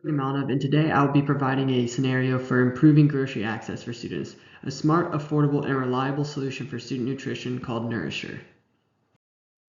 Manav, and today I'll be providing a scenario for improving grocery access for students, a smart, affordable, and reliable solution for student nutrition called Nourisher.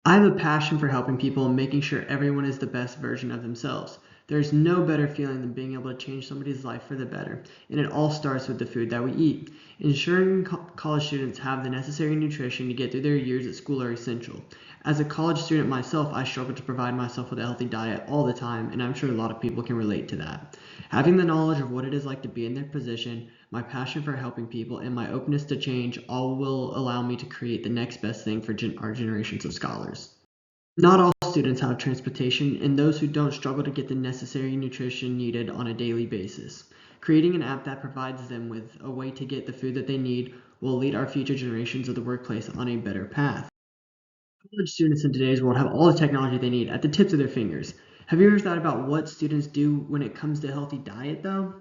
I have a passion for helping people and making sure everyone is the best version of themselves. There's no better feeling than being able to change somebody's life for the better, and it all starts with the food that we eat. Ensuring college students have the necessary nutrition to get through their years at school are essential. As a college student myself, I struggle to provide myself with a healthy diet all the time, and I'm sure a lot of people can relate to that. Having the knowledge of what it is like to be in their position, my passion for helping people, and my openness to change all will allow me to create the next best thing for our generations of scholars. Not all students have transportation, and those who don't struggle to get the necessary nutrition needed on a daily basis. Creating an app that provides them with a way to get the food that they need will lead our future generations of the workplace on a better path. College students in today's world have all the technology they need at the tips of their fingers. Have you ever thought about what students do when it comes to a healthy diet, though?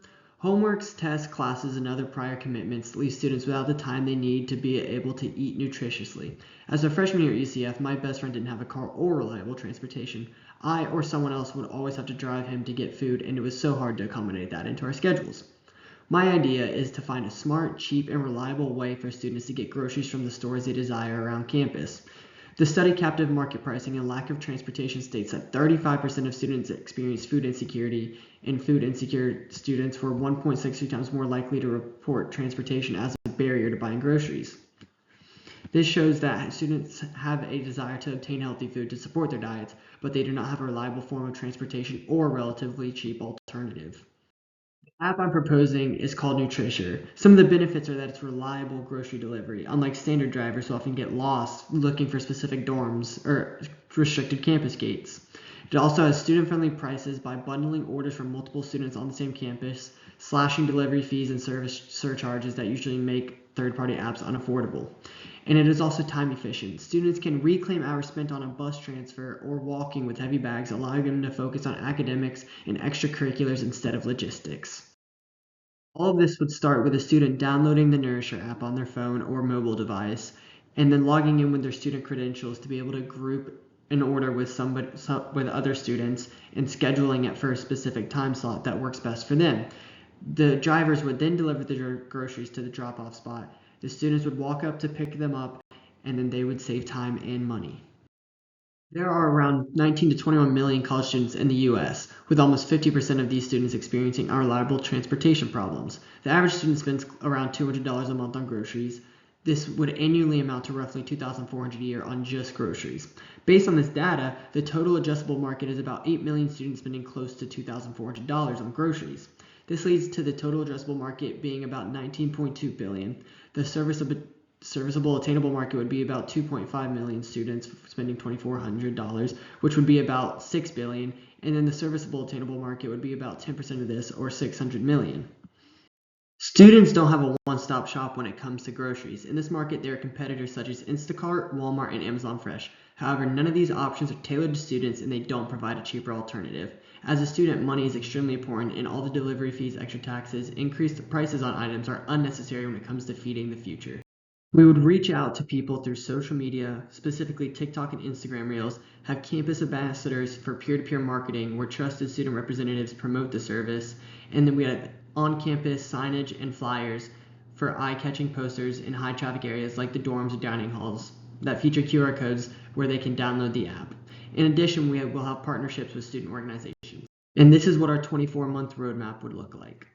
Homeworks, tests, classes, and other prior commitments leave students without the time they need to be able to eat nutritiously. As a freshman year at UCF, my best friend didn't have a car or reliable transportation. I or someone else would always have to drive him to get food, and it was so hard to accommodate that into our schedules. My idea is to find a smart, cheap, and reliable way for students to get groceries from the stores they desire around campus. The study Captive Market Pricing and Lack of Transportation states that 35% of students experience food insecurity, and food insecure students were 1.63 times more likely to report transportation as a barrier to buying groceries. This shows that students have a desire to obtain healthy food to support their diets, but they do not have a reliable form of transportation or a relatively cheap alternative. App I'm proposing is called Nutrition. Some of the benefits are that it's reliable grocery delivery, unlike standard drivers who often get lost looking for specific dorms or restricted campus gates. It also has student-friendly prices by bundling orders from multiple students on the same campus, slashing delivery fees and service surcharges that usually make third-party apps unaffordable. And it is also time efficient. Students can reclaim hours spent on a bus transfer or walking with heavy bags, allowing them to focus on academics and extracurriculars instead of logistics. All of this would start with a student downloading the Nourisher app on their phone or mobile device, and then logging in with their student credentials to be able to group an order with with other students and scheduling it for a specific time slot that works best for them. The drivers would then deliver the groceries to the drop-off spot. The students would walk up to pick them up, and then they would save time and money. There are around 19 to 21 million college students in the US, with almost 50% of these students experiencing unreliable transportation problems. The average student spends around $200 a month on groceries. This would annually amount to roughly $2,400 a year on just groceries. Based on this data, the total addressable market is about 8 million students spending close to $2,400 on groceries. This leads to the total addressable market being about 19.2 billion. The serviceable attainable market would be about 2.5 million students spending $2,400, which would be about 6 billion, and then the serviceable attainable market would be about 10% of this, or 600 million. Students don't have a one-stop shop when it comes to groceries. In this market, there are competitors such as Instacart, Walmart, and Amazon Fresh. However, none of these options are tailored to students, and they don't provide a cheaper alternative. As a student, money is extremely important, and all the delivery fees, extra taxes, increased prices on items are unnecessary when it comes to feeding the future. We would reach out to people through social media, specifically TikTok and Instagram Reels, have campus ambassadors for peer-to-peer marketing where trusted student representatives promote the service, and then we have on-campus signage and flyers for eye-catching posters in high-traffic areas like the dorms or dining halls that feature QR codes where they can download the app. In addition, will have partnerships with student organizations. And this is what our 24-month roadmap would look like.